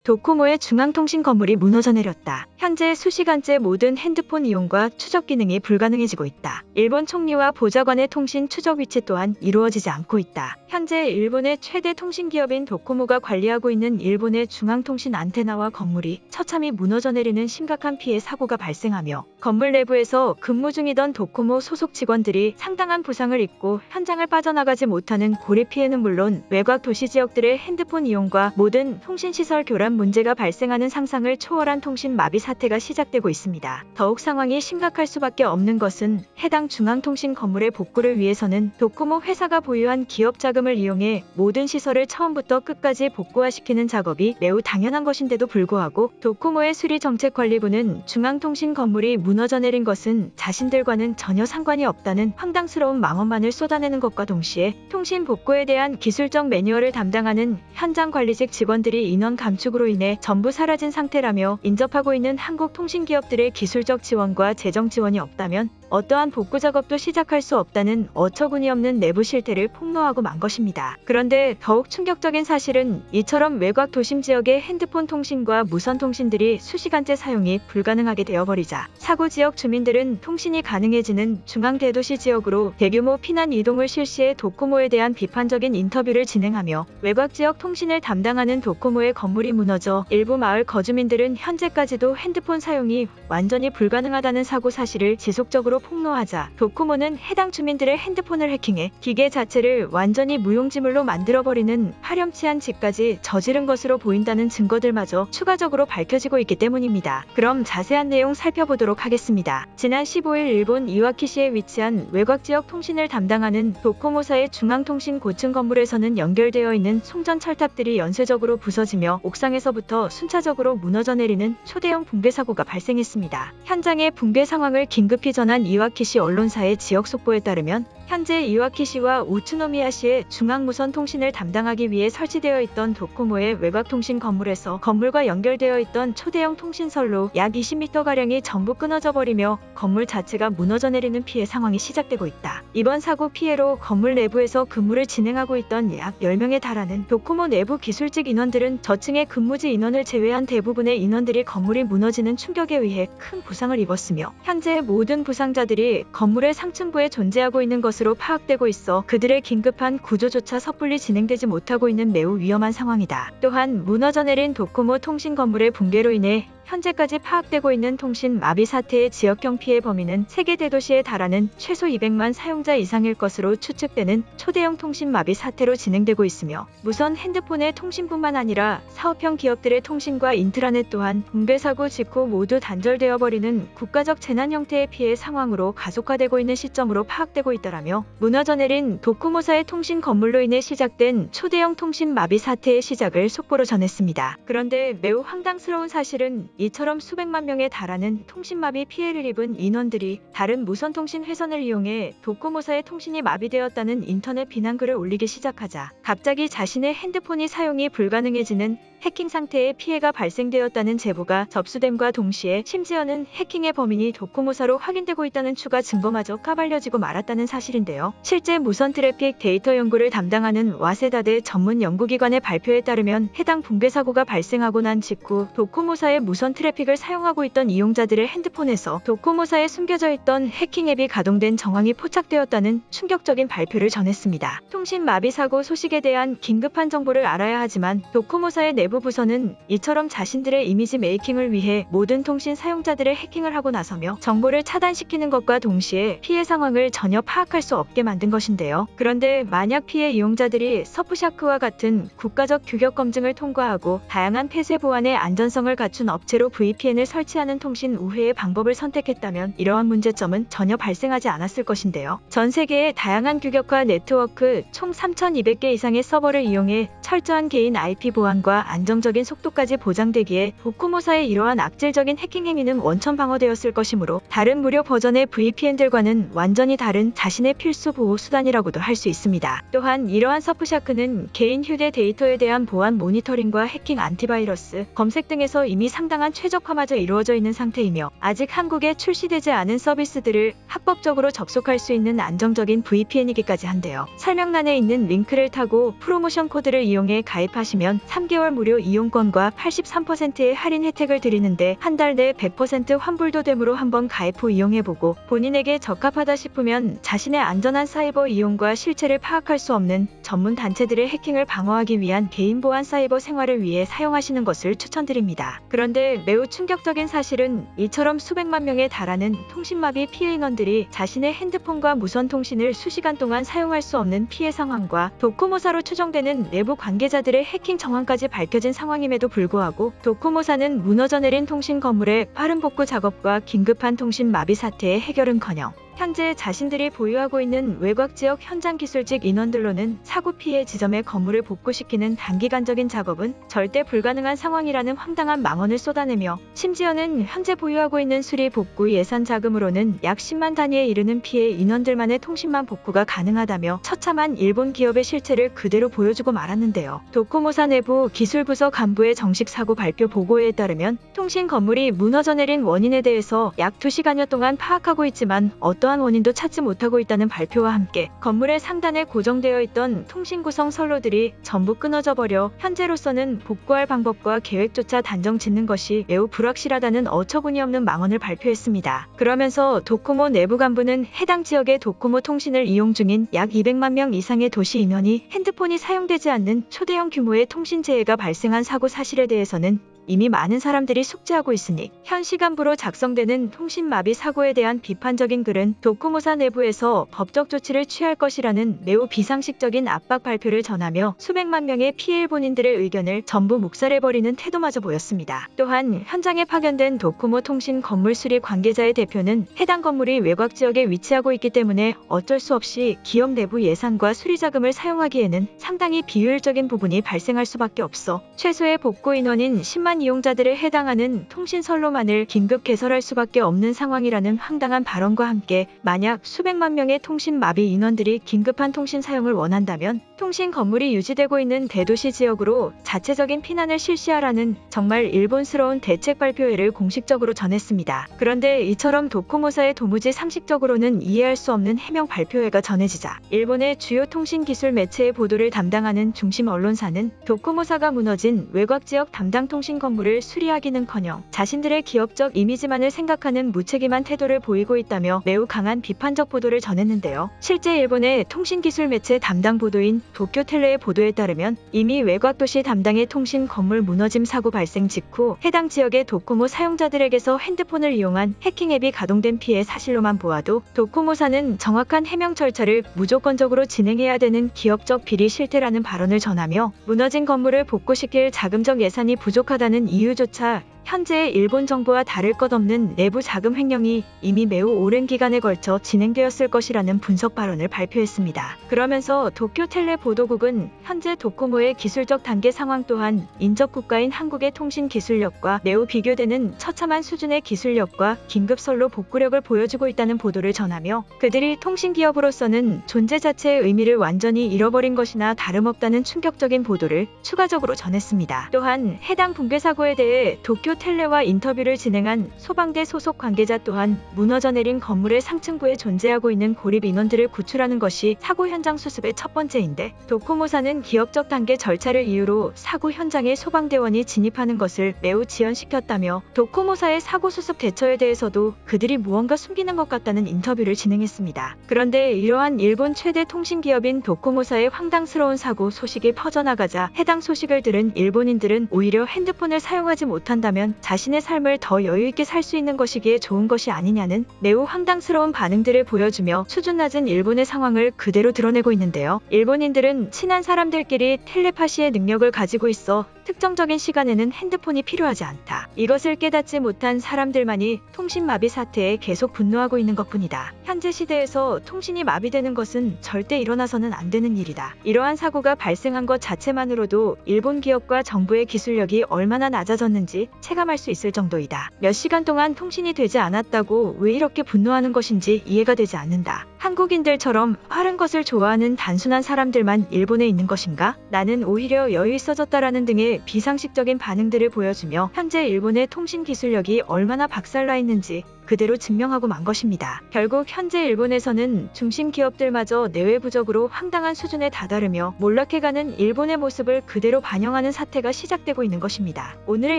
도코모의 중앙통신 건물이 무너져 내렸다. 현재 수시간째 모든 핸드폰 이용과 추적 기능이 불가능해지고 있다. 일본 총리와 보좌관의 통신 추적 위치 또한 이루어지지 않고 있다. 현재 일본의 최대 통신기업인 도코모가 관리하고 있는 일본의 중앙통신 안테나와 건물이 처참히 무너져 내리는 심각한 피해 사고가 발생하며 건물 내부에서 근무 중이던 도코모 소속 직원들이 상당한 부상을 입고 현장을 빠져나가지 못하는 고리 피해는 물론 외곽 도시 지역들의 핸드폰 이용과 모든 통신시설 교란 문제가 발생하는 상상을 초월한 통신 마비 사태가 시작되고 있습니다. 더욱 상황이 심각할 수밖에 없는 것은 해당 중앙통신 건물의 복구를 위해서는 도코모 회사가 보유한 기업 자금을 이용해 모든 시설을 처음부터 끝까지 복구화시키는 작업이 매우 당연한 것인데도 불구하고 도코모의 수리정책관리부는 중앙통신 건물이 무너져 내린 것은 자신들과는 전혀 상관이 없다는 황당스러운 망언만을 쏟아내는 것과 동시에 통신 복구에 대한 기술적 매뉴얼을 담당하는 현장 관리직 직원들이 인원 감축으로 인해 전부 사라진 상태라며 인접하고 있는 한국 통신기업들의 기술적 지원과 재정 지원이 없다면 어떠한 복구 작업도 시작할 수 없다는 어처구니없는 내부 실태를 폭로하고 만 것입니다. 그런데 더욱 충격적인 사실은 이처럼 외곽 도심 지역의 핸드폰 통신과 무선 통신들이 수시간째 사용이 불가능하게 되어버리자 사고 지역 주민들은 통신이 가능해지는 중앙 대도시 지역으로 대규모 피난 이동을 실시해 도코모에 대한 비판적인 인터뷰를 진행하며 외곽 지역 통신을 담당하는 도코모의 건물이 무너져 일부 마을 거주민들은 현재까지도 핸드폰 사용이 완전히 불가능하다는 사고 사실을 지속적으로 폭로하자 도코모는 해당 주민들의 핸드폰을 해킹해 기계 자체를 완전히 무용지물로 만들어버리는 파렴치한 짓까지 저지른 것으로 보인다는 증거들마저 추가적으로 밝혀지고 있기 때문입니다. 그럼 자세한 내용 살펴보도록 하겠습니다. 지난 15일 일본 이와키시에 위치한 외곽지역 통신을 담당하는 도코모사의 중앙통신 고층 건물에서는 연결되어 있는 송전 철탑들이 연쇄적으로 부서지며 옥상에서부터 순차적으로 무너져 내리는 초대형 붕괴 사고가 발생했습니다. 현장의 붕괴 상황을 긴급히 전한 이와키시 언론사의 지역 속보에 따르면 현재 이와키시와 우츠노미야시의 중앙무선 통신을 담당하기 위해 설치되어 있던 도코모의 외곽통신 건물에서 건물과 연결되어 있던 초대형 통신선로 약 20m가량이 전부 끊어져 버리며 건물 자체가 무너져 내리는 피해 상황이 시작되고 있다. 이번 사고 피해로 건물 내부에서 근무를 진행하고 있던 약 10명에 달하는 도코모 내부 기술직 인원들은 저층의 근무지 인원을 제외한 대부분의 인원들이 건물이 무너지는 충격에 의해 큰 부상을 입었으며 현재 모든 부상자들이 건물의 상층부에 존재하고 있는 것으로 파악되고 있어 그들의 긴급한 구조조차 섣불리 진행되지 못하고 있는 매우 위험한 상황이다. 또한 무너져 내린 도코모 통신 건물의 붕괴로 인해 현재까지 파악되고 있는 통신 마비 사태의 지역형 피해 범위는 세계 대도시에 달하는 최소 200만 사용자 이상일 것으로 추측되는 초대형 통신 마비 사태로 진행되고 있으며 무선 핸드폰의 통신뿐만 아니라 사업형 기업들의 통신과 인트라넷 또한 붕괴 사고 직후 모두 단절되어 버리는 국가적 재난 형태의 피해 상황으로 가속화되고 있는 시점으로 파악되고 있다라며 무너져 내린 도코모사의 통신 건물로 인해 시작된 초대형 통신 마비 사태의 시작을 속보로 전했습니다. 그런데 매우 황당스러운 사실은 이처럼 수백만 명에 달하는 통신마비 피해를 입은 인원들이 다른 무선통신 회선을 이용해 도코모사의 통신이 마비되었다는 인터넷 비난글을 올리기 시작하자 갑자기 자신의 핸드폰이 사용이 불가능해지는 해킹 상태의 피해가 발생되었다는 제보가 접수됨과 동시에 심지어는 해킹의 범인이 도코모사로 확인되고 있다는 추가 증거마저 까발려지고 말았다는 사실인데요. 실제 무선 트래픽 데이터 연구를 담당하는 와세다대 전문 연구기관의 발표에 따르면 해당 붕괴 사고가 발생하고 난 직후 도코모사의 무선 트래픽을 사용하고 있던 이용자들의 핸드폰에서 도코모사에 숨겨져 있던 해킹 앱이 가동된 정황이 포착되었다는 충격적인 발표를 전했습니다. 통신 마비 사고 소식에 대한 긴급한 정보를 알아야 하지만 도코모사의 내부 부서는 이처럼 자신들의 이미지 메이킹을 위해 모든 통신 사용자들의 해킹을 하고 나서며 정보를 차단시키는 것과 동시에 피해 상황을 전혀 파악할 수 없게 만든 것인데요. 그런데 만약 피해 이용자들이 서프샤크와 같은 국가적 규격 검증을 통과하고 다양한 폐쇄 보안의 안전성을 갖춘 업체로 VPN을 설치하는 통신 우회의 방법을 선택했다면 이러한 문제점은 전혀 발생하지 않았을 것인데요. 전 세계의 다양한 규격화 네트워크 총 3,200개 이상의 서버를 이용해 철저한 개인 IP 보안과 안정적인 속도까지 보장되기에 도코모사의 이러한 악질적인 해킹 행위는 원천 방어되었을 것이므로 다른 무료 버전의 VPN들과는 완전히 다른 자신의 필수 보호 수단이라고도 할 수 있습니다. 또한 이러한 서프샤크는 개인 휴대 데이터에 대한 보안 모니터링과 해킹 안티바이러스, 검색 등에서 이미 상당한 최적화마저 이루어져 있는 상태이며 아직 한국에 출시되지 않은 서비스들을 합법적으로 접속할 수 있는 안정적인 VPN이기까지 한데요. 설명란에 있는 링크를 타고 프로모션 코드를 이용해 가입하시면 3개월 무료 무료 이용권과 83%의 할인 혜택을 드리는데 한 달 내 100% 환불도 되므로 한번 가입 후 이용해보고 본인에게 적합하다 싶으면 자신의 안전한 사이버 이용과 실체를 파악할 수 없는 전문 단체들의 해킹을 방어하기 위한 개인 보안 사이버 생활을 위해 사용하시는 것을 추천드립니다. 그런데 매우 충격적인 사실은 이처럼 수백만 명에 달하는 통신마비 피해 인원들이 자신의 핸드폰과 무선 통신을 수시간 동안 사용할 수 없는 피해 상황과 도코모사로 추정되는 내부 관계자들의 해킹 정황까지 밝혀진 상황임에도 불구하고 도코모사는 무너져 내린 통신 건물의 빠른 복구 작업과 긴급한 통신 마비 사태의 해결은커녕 현재 자신들이 보유하고 있는 외곽 지역 현장 기술직 인원들로는 사고 피해 지점의 건물을 복구시키는 단기간적인 작업은 절대 불가능한 상황이라는 황당한 망언을 쏟아내며 심지어는 현재 보유하고 있는 수리 복구 예산 자금으로는 약 10만 단위에 이르는 피해 인원들만의 통신망 복구가 가능하다며 처참한 일본 기업의 실체를 그대로 보여주고 말았는데요. 도코모사 내부 기술부서 간부의 정식 사고 발표 보고에 따르면 통신 건물이 무너져 내린 원인에 대해서 약 2시간여 동안 파악하고 있지만 어떠한 원인도 찾지 못하고 있다는 발표와 함께 건물의 상단에 고정되어 있던 통신 구성 선로들이 전부 끊어져 버려 현재로서는 복구할 방법과 계획조차 단정 짓는 것이 매우 불확실하다는 어처구니없는 망언을 발표했습니다. 그러면서 도코모 내부 간부는 해당 지역의 도코모 통신을 이용 중인 약 200만 명 이상의 도시 인원이 핸드폰이 사용되지 않는 초대형 규모의 통신 재해가 발생한 사고 사실에 대해서는 이미 많은 사람들이 숙지하고 있으니 현 시간부로 작성되는 통신 마비 사고에 대한 비판적인 글은 도코모사 내부에서 법적 조치를 취할 것이라는 매우 비상식적인 압박 발표를 전하며 수백만 명의 피해 일본인들의 의견을 전부 묵살해버리는 태도마저 보였습니다. 또한 현장에 파견된 도코모 통신 건물 수리 관계자의 대표는 해당 건물이 외곽 지역에 위치하고 있기 때문에 어쩔 수 없이 기업 내부 예산과 수리 자금을 사용하기에는 상당히 비효율적인 부분이 발생할 수밖에 없어 최소의 복구 인원인 10만 이용자들에 해당하는 통신 선로만을 긴급 개설할 수밖에 없는 상황이라는 황당한 발언과 함께 만약 수백만 명의 통신 마비 인원들이 긴급한 통신 사용을 원한다면 통신 건물이 유지되고 있는 대도시 지역으로 자체적인 피난을 실시하라는 정말 일본스러운 대책 발표회를 공식적으로 전했습니다. 그런데 이처럼 도코모사의 도무지 상식적으로는 이해할 수 없는 해명 발표회가 전해지자 일본의 주요 통신 기술 매체의 보도를 담당하는 중심 언론사는 도코모사가 무너진 외곽 지역 담당 통신 건물을 수리하기는커녕 자신들의 기업적 이미지만을 생각하는 무책임한 태도를 보이고 있다며 매우 강한 비판적 보도를 전했는데요. 실제 일본의 통신기술 매체 담당 보도인 도쿄텔레의 보도에 따르면 이미 외곽 도시 담당의 통신 건물 무너짐 사고 발생 직후 해당 지역의 도코모 사용자들에게서 핸드폰을 이용한 해킹 앱이 가동된 피해 사실로만 보아도 도코모사는 정확한 해명 절차를 무조건적으로 진행해야 되는 기업적 비리 실태라는 발언을 전하며 무너진 건물을 복구시킬 자금적 예산이 부족하다는 이유조차 현재의 일본 정부와 다를 것 없는 내부 자금 횡령이 이미 매우 오랜 기간에 걸쳐 진행되었을 것이라는 분석 발언을 발표했습니다. 그러면서 도쿄텔레 보도국은 현재 도코모의 기술적 단계 상황 또한 인접 국가인 한국의 통신 기술력과 매우 비교되는 처참한 수준의 기술력과 긴급선로 복구력을 보여주고 있다는 보도를 전하며 그들이 통신기업으로서는 존재 자체의 의미를 완전히 잃어버린 것이나 다름없다는 충격적인 보도를 추가적으로 전했습니다. 또한 해당 붕괴 사고에 대해 도쿄텔레와 인터뷰를 진행한 소방대 소속 관계자 또한 무너져 내린 건물의 상층부에 존재하고 있는 고립 인원들을 구출하는 것이 사고 현장 수습의 첫 번째인데 도코모사는 기업적 단계 절차를 이유로 사고 현장에 소방대원이 진입하는 것을 매우 지연시켰다며 도코모사의 사고 수습 대처에 대해서도 그들이 무언가 숨기는 것 같다는 인터뷰를 진행했습니다. 그런데 이러한 일본 최대 통신기업인 도코모사의 황당스러운 사고 소식이 퍼져나가자 해당 소식을 들은 일본인들은 오히려 핸드폰을 사용하지 못한다면 자신의 삶을 더 여유있게 살 수 있는 것이기에 좋은 것이 아니냐는 매우 황당스러운 반응들을 보여주며 수준 낮은 일본의 상황을 그대로 드러내고 있는데요. 일본인들은 친한 사람들끼리 텔레파시의 능력을 가지고 있어 특정적인 시간에는 핸드폰이 필요하지 않다. 이것을 깨닫지 못한 사람들만이 통신 마비 사태에 계속 분노하고 있는 것뿐이다. 현재 시대에서 통신이 마비되는 것은 절대 일어나서는 안 되는 일이다. 이러한 사고가 발생한 것 자체만으로도 일본 기업과 정부의 기술력이 얼마나 낮아졌는지 체감할 수 있을 정도이다. 몇 시간 동안 통신이 되지 않았다고 왜 이렇게 분노하는 것인지 이해가 되지 않는다. 한국인들처럼 빠른 것을 좋아하는 단순한 사람들만 일본에 있는 것인가? 나는 오히려 여유 있어졌다라는 등의 비상식적인 반응들을 보여주며 현재 일본의 통신 기술력이 얼마나 박살나 있는지 그대로 증명하고 만 것입니다. 결국 현재 일본에서는 중심 기업들마저 내외 부족으로 황당한 수준에 다다르며 몰락해가는 일본의 모습을 그대로 반영하는 사태가 시작되고 있는 것입니다. 오늘의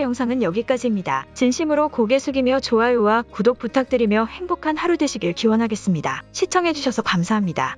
영상은 여기까지입니다. 진심으로 고개 숙이며 좋아요와 구독 부탁드리며 행복한 하루 되시길 기원하겠습니다. 시청해주셔서 감사합니다.